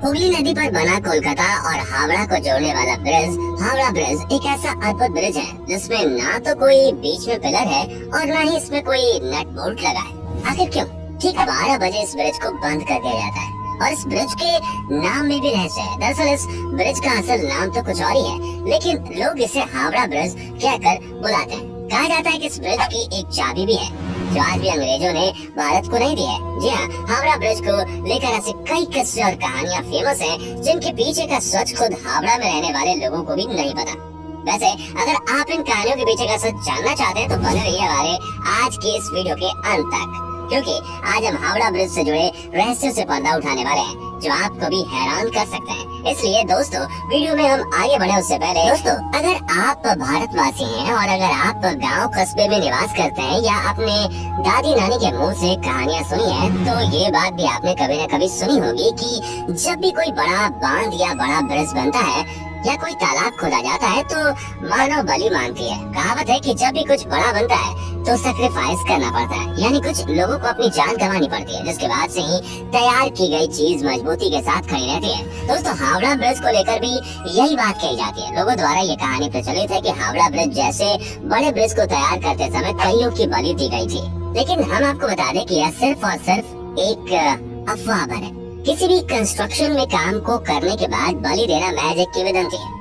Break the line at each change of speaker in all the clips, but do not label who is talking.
हुगली नदी पर बना कोलकाता और हावड़ा को जोड़ने वाला ब्रिज हावड़ा ब्रिज एक ऐसा अद्भुत ब्रिज है जिसमें ना तो कोई बीच में पिलर है और ना ही इसमें कोई नट बोल्ट लगा है। आखिर क्यों? ठीक 12 बजे इस ब्रिज को बंद कर दिया जाता है और इस ब्रिज के नाम में भी रहस्य है। दरअसल इस ब्रिज का असल नाम तो कुछ और ही है, लेकिन लोग इसे हावड़ा ब्रिज कहकर बुलाते हैं। कहा जाता है कि इस ब्रिज की एक चाबी भी है जो आज भी अंग्रेजों ने भारत को नहीं दी है। जी हाँ, हावड़ा ब्रिज को लेकर ऐसे कई किस्से और कहानियाँ फेमस हैं जिनके पीछे का सच खुद हावड़ा में रहने वाले लोगों को भी नहीं पता। वैसे अगर आप इन कहानियों के पीछे का सच जानना चाहते हैं तो बने रहिए हमारे आज की इस वीडियो के अंत तक, क्योंकि आज हम हावड़ा ब्रिज से जुड़े रहस्यों से पर्दा उठाने वाले हैं जो आपको भी हैरान कर सकते हैं। इसलिए दोस्तों, वीडियो में हम आगे बढ़े उससे पहले दोस्तों, अगर आप भारतवासी हैं और अगर आप गांव कस्बे में निवास करते हैं या अपने दादी नानी के मुंह से कहानियां सुनी है, तो ये बात भी आपने कभी न कभी सुनी होगी कि जब भी कोई बड़ा बांध या बड़ा ब्रिज बनता है या कोई तालाब खोदा जाता है तो मानव बलि मांगती है। कहावत है कि जब भी कुछ बड़ा बनता है तो सैक्रिफाइस करना पड़ता है, यानी कुछ लोगों को अपनी जान गंवानी पड़ती है, जिसके बाद से ही तैयार की गई चीज मजबूती के साथ खड़ी रहती है। दोस्तों, हावड़ा ब्रिज को लेकर भी यही बात कही जाती है। लोगों द्वारा ये कहानी प्रचलित है कि हावड़ा ब्रिज जैसे बड़े ब्रिज को तैयार करते समय कईयों की बलि दी गई थी, लेकिन हम आपको बता दें कि यह सिर्फ और सिर्फ एक अफवाह है। किसी भी कंस्ट्रक्शन में काम को करने के बाद बलि देना महज एक किंवदंती है।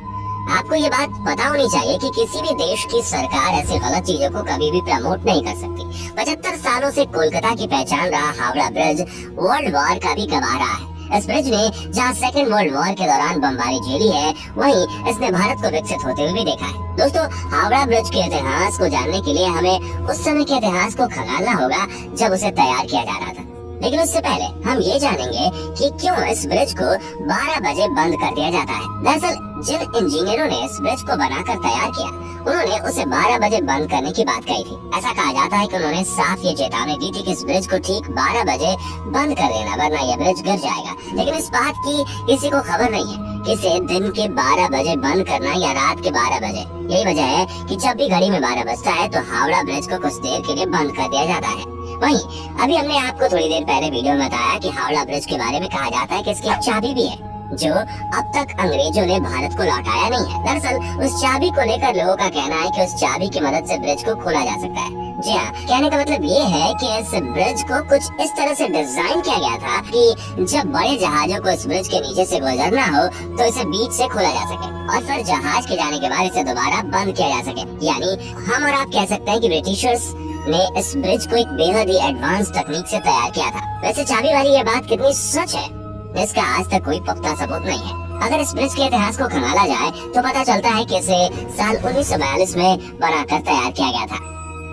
आपको ये बात पता होनी चाहिए कि किसी भी देश की सरकार ऐसी गलत चीजों को कभी भी प्रमोट नहीं कर सकती। 75 सालों से कोलकाता की पहचान रहा हावड़ा ब्रिज वर्ल्ड वॉर का भी गवाह रहा है। इस ब्रिज ने जहाँ सेकेंड वर्ल्ड वॉर के दौरान बमबारी झेली है, वहीं इसने भारत को विकसित होते हुए भी देखा है। दोस्तों, हावड़ा ब्रिज के इतिहास को जानने के लिए हमें उस समय के इतिहास को खंगालना होगा जब उसे तैयार किया जा रहा था। लेकिन उससे पहले हम ये जानेंगे कि क्यों इस ब्रिज को 12 बजे बंद कर दिया जाता है। दरअसल जिन इंजीनियरों ने इस ब्रिज को बनाकर तैयार किया, उन्होंने उसे 12 बजे बंद करने की बात कही थी। ऐसा कहा जाता है कि उन्होंने साफ ये चेतावनी दी थी कि इस ब्रिज को ठीक 12 बजे बंद कर देना, वरना यह ब्रिज गिर जाएगा। लेकिन इस बात की किसी को खबर नहीं है कि इसे दिन के 12 बजे बंद करना या रात के 12 बजे। यही वजह है कि जब भी घड़ी में 12 बजता है तो हावड़ा ब्रिज को कुछ देर के लिए बंद कर दिया जाता है। वहीं अभी हमने आपको थोड़ी देर पहले वीडियो में बताया कि हावड़ा ब्रिज के बारे में कहा जाता है कि इसकी चाबी भी है जो अब तक अंग्रेजों ने भारत को लौटाया नहीं है। दरअसल उस चाबी को लेकर लोगों का कहना है कि उस चाबी की मदद से ब्रिज को खोला जा सकता है। जी हाँ, कहने का मतलब ये है कि इस ब्रिज को कुछ इस तरह से डिजाइन किया गया था कि जब बड़े जहाजों को इस ब्रिज के नीचे से गुजरना हो तो इसे बीच से खोला जा सके और फिर जहाज के जाने के बाद इसे दोबारा बंद किया जा सके। यानी हम और आप कह सकते हैं कि ब्रिटिशर्स ने इस ब्रिज को एक बेहद ही एडवांस तकनीक से तैयार किया था। वैसे चाबी वाली ये बात कितनी सच है, इसका आज तक कोई पुख्ता सबूत नहीं है। अगर इस ब्रिज के इतिहास को खंगाला जाए तो पता चलता है कि इसे साल 1942 में बनाकर तैयार किया गया था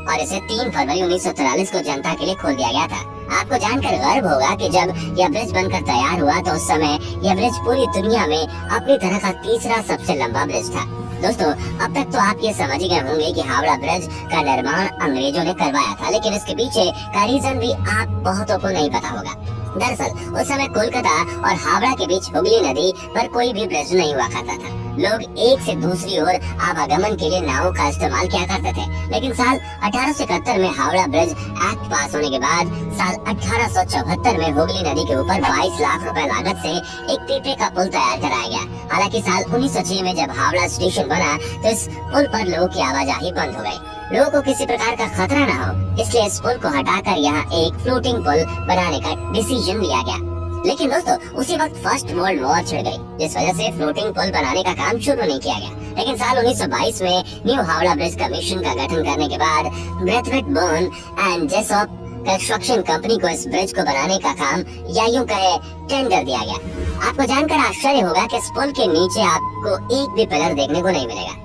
और इसे 3 फरवरी 1943 को जनता के लिए खोल दिया गया था। आपको जानकर गर्व होगा कि जब यह ब्रिज बनकर तैयार हुआ तो उस समय यह ब्रिज पूरी दुनिया में अपनी तरह का तीसरा सबसे लंबा ब्रिज था। दोस्तों, अब तक तो आप ये समझ ही गए होंगे कि हावड़ा ब्रिज का निर्माण अंग्रेजों ने करवाया था, लेकिन इसके पीछे का रीजन भी आप बहुतों को नहीं पता होगा। दरअसल उस समय कोलकाता और हावड़ा के बीच हुगली नदी पर कोई भी ब्रिज नहीं हुआ करता था। लोग एक से दूसरी ओर आवागमन के लिए नावों का इस्तेमाल किया करते थे। लेकिन साल 1871 में हावड़ा ब्रिज एक्ट पास होने के बाद साल 1874 में हुगली नदी के ऊपर 22 लाख रुपए लागत से एक पीपे का पुल तैयार कराया गया। हालांकि साल 1906 में जब हावड़ा स्टेशन बना तो इस पुल पर लोगों की आवाजाही बंद हो गई। लोगों को किसी प्रकार का खतरा न हो, इसलिए इस पुल को हटाकर यहाँ एक फ्लोटिंग पुल बनाने का डिसीजन लिया गया। लेकिन दोस्तों, उसी वक्त फर्स्ट वर्ल्ड वॉर छिड़ गई, जिस वजह से फ्लोटिंग पुल बनाने का काम शुरू नहीं किया गया। लेकिन साल 1922 में न्यू हावड़ा ब्रिज कमीशन का गठन करने के बाद Braithwaite Burn and Jessop Construction Company को इस ब्रिज को बनाने का काम या यूं कहे टेंडर दिया गया। आपको जानकर आश्चर्य होगा कि इस पुल के नीचे आपको एक भी पिलर देखने को नहीं मिलेगा।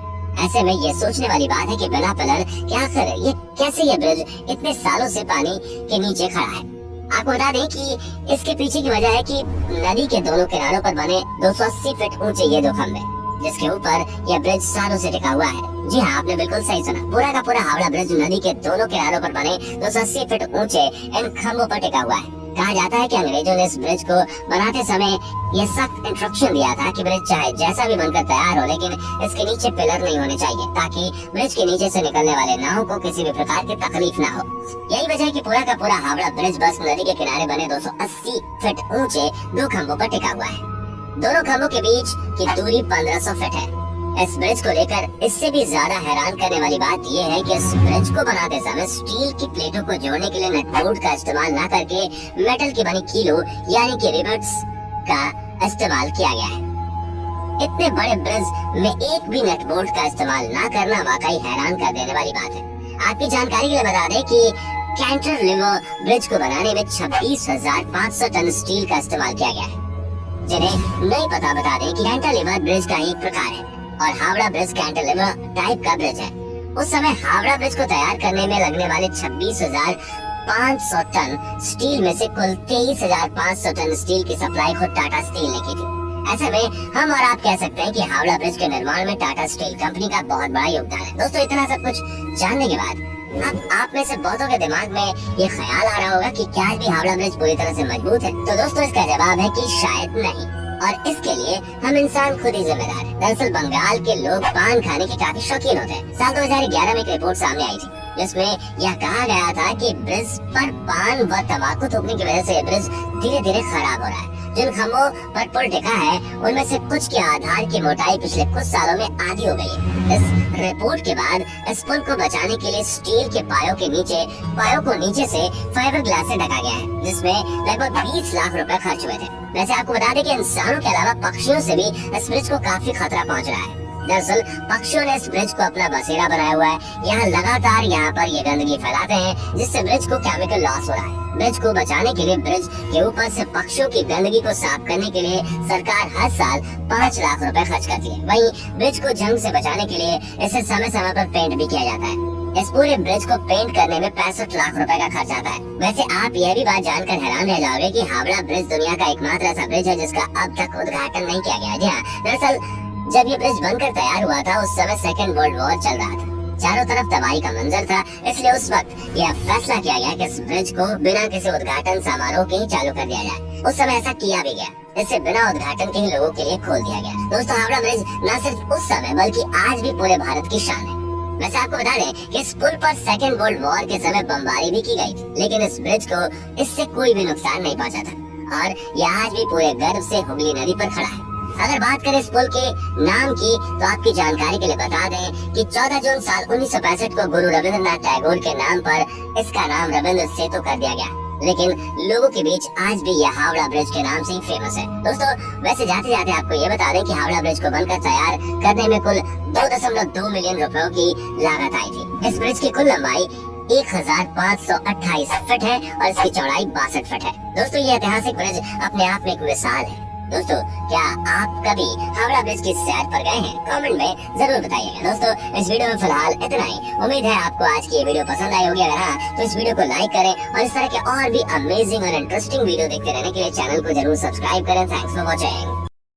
ऐसे में ये सोचने वाली बात है कि बिना पिलर क्या आखिर ये कैसे ये ब्रिज इतने सालों से पानी के नीचे खड़ा है। आपको बता दें कि इसके पीछे की वजह है कि नदी के दोनों किनारों पर बने 280 फीट ऊंचे ये 2 खंभे, जिसके ऊपर यह ब्रिज सालों से टिका हुआ है। जी हाँ, आपने बिल्कुल सही सुना। पूरा का पूरा हावड़ा ब्रिज नदी के दोनों किनारों पर बने 280 फीट ऊंचे इन खंभों पर टिका हुआ है। कहा जाता है कि अंग्रेजों ने इस ब्रिज को बनाते समय ये सख्त इंस्ट्रक्शन दिया था कि ब्रिज चाहे जैसा भी बनकर तैयार हो, लेकिन इसके नीचे पिलर नहीं होने चाहिए ताकि ब्रिज के नीचे से निकलने वाले नाव को किसी भी प्रकार की तकलीफ ना हो। यही वजह है कि पूरा का पूरा हावड़ा ब्रिज बस नदी के किनारे बने 280 फीट ऊंचे 2 खंभों पर टिका हुआ है। दोनों खंभों के बीच की दूरी 1500 फीट है। इस ब्रिज को लेकर इससे भी ज्यादा हैरान करने वाली बात यह है कि इस ब्रिज को बनाते समय स्टील की प्लेटों को जोड़ने के लिए नटबोल्ट का इस्तेमाल न करके मेटल की बनी कीलों यानी कि रिवेट्स का इस्तेमाल किया गया है। इतने बड़े ब्रिज में एक भी नटबोल्ट का इस्तेमाल न करना वाकई हैरान कर देने वाली बात है। आपकी जानकारी के लिए बता दें कि कैंटिलीवर ब्रिज को बनाने में 26,500 टन स्टील का इस्तेमाल किया गया है। जिन्हें नहीं पता बता दें कि कैंटिलीवर ब्रिज का एक प्रकार है और हावड़ा ब्रिज कैंटिलीवर टाइप का ब्रिज है। उस समय हावड़ा ब्रिज को तैयार करने में लगने वाले 26,500 टन स्टील में से कुल 23,500 टन स्टील की सप्लाई खुद टाटा स्टील ने की थी। ऐसे में हम और आप कह सकते हैं कि हावड़ा ब्रिज के निर्माण में टाटा स्टील कंपनी का बहुत बड़ा योगदान है। दोस्तों, इतना सब कुछ जानने के बाद अब आप में से बहुतों के दिमाग में ये ख्याल आ रहा होगा कि क्या भी हावड़ा ब्रिज पूरी तरह से मजबूत है। तो दोस्तों, इसका जवाब है कि शायद नहीं, और इसके लिए हम इंसान खुद ही जिम्मेदार है। दरअसल बंगाल के लोग पान खाने के काफी शौकीन होते हैं। साल 2011 में एक रिपोर्ट सामने आई थी जिसमें यह कहा गया था कि ब्रिज पर पान व तंबाकू थूकने की वजह से ब्रिज धीरे धीरे खराब हो रहा है। जिन खंभों पर पुल टिका है उनमें से कुछ के आधार की मोटाई पिछले कुछ सालों में आधी हो गई है। इस रिपोर्ट के बाद इस पुल को बचाने के लिए स्टील के पायों को नीचे से फाइबर ग्लास से ढका गया है, जिसमें लगभग 20 लाख रुपए खर्च हुए थे। वैसे आपको बता दें कि इंसानों के अलावा पक्षियों से भी इस ब्रिज को काफी खतरा पहुंच रहा है। दरअसल पक्षियों ने इस ब्रिज को अपना बसेरा बनाया हुआ है। यहाँ लगातार यहाँ पर ये गंदगी फैलाते हैं जिससे ब्रिज को केमिकल लॉस हो रहा है। ब्रिज को बचाने के लिए ब्रिज के ऊपर से पक्षियों की गंदगी को साफ करने के लिए सरकार हर साल 5 लाख रुपए खर्च करती है। वहीं ब्रिज को जंग से बचाने के लिए इसे समय समय पर पेंट भी किया जाता है। इस पूरे ब्रिज को पेंट करने में 65 लाख रुपए का खर्च आता है। वैसे आप यह भी बात जानकर हैरान रह जाओगे कि हावड़ा ब्रिज दुनिया का एकमात्र ऐसा ब्रिज है जिसका अब तक उद्घाटन नहीं किया गया। जी हाँ, दरअसल जब ये ब्रिज बनकर तैयार हुआ था उस समय सेकेंड वर्ल्ड वॉर चल रहा था। चारों तरफ तबाही का मंजर था, इसलिए उस वक्त यह फैसला किया गया कि इस ब्रिज को बिना किसी उद्घाटन समारोह के ही चालू कर दिया जाए। उस समय ऐसा किया भी गया। इसे बिना उद्घाटन के ही लोगों के लिए खोल दिया गया। दोस्तों, हावड़ा ब्रिज न सिर्फ उस समय बल्कि आज भी पूरे भारत की शान है। वैसे आपको बता दें कि इस पुल पर सेकेंड वर्ल्ड वॉर के समय बमबारी भी की गई थी, लेकिन इस ब्रिज को इससे कोई भी नुकसान नहीं पहुंचा था और यह आज भी पूरे गर्व से हुगली नदी पर खड़ा है। अगर बात करें इस पुल के नाम की तो आपकी जानकारी के लिए बता दें कि 14 जून साल 1965 को गुरु रविंद्रनाथ टैगोर के नाम पर इसका नाम रविंद्र सेतु कर दिया गया, लेकिन लोगों के बीच आज भी यह हावड़ा ब्रिज के नाम से ही फेमस है। दोस्तों, वैसे जाते जाते आपको ये बता दें कि हावड़ा ब्रिज को बनकर तैयार करने में कुल 2.2 मिलियन रुपयों की लागत आई थी। इस ब्रिज की कुल लंबाई 1528 फीट है और इसकी चौड़ाई 62 फीट है। दोस्तों, ये ऐतिहासिक ब्रिज अपने आप में एक मिसाल है। दोस्तों, क्या आप कभी हावड़ा ब्रिज की सैर पर गए हैं? कमेंट में जरूर बताइएगा। दोस्तों, इस वीडियो में फिलहाल इतना ही। उम्मीद है आपको आज की ये वीडियो पसंद आई होगी। अगर हाँ, तो इस वीडियो को लाइक करें और इस तरह के और भी अमेजिंग और इंटरेस्टिंग वीडियो देखते रहने के लिए चैनल को जरूर सब्सक्राइब करें। Thanks for watching.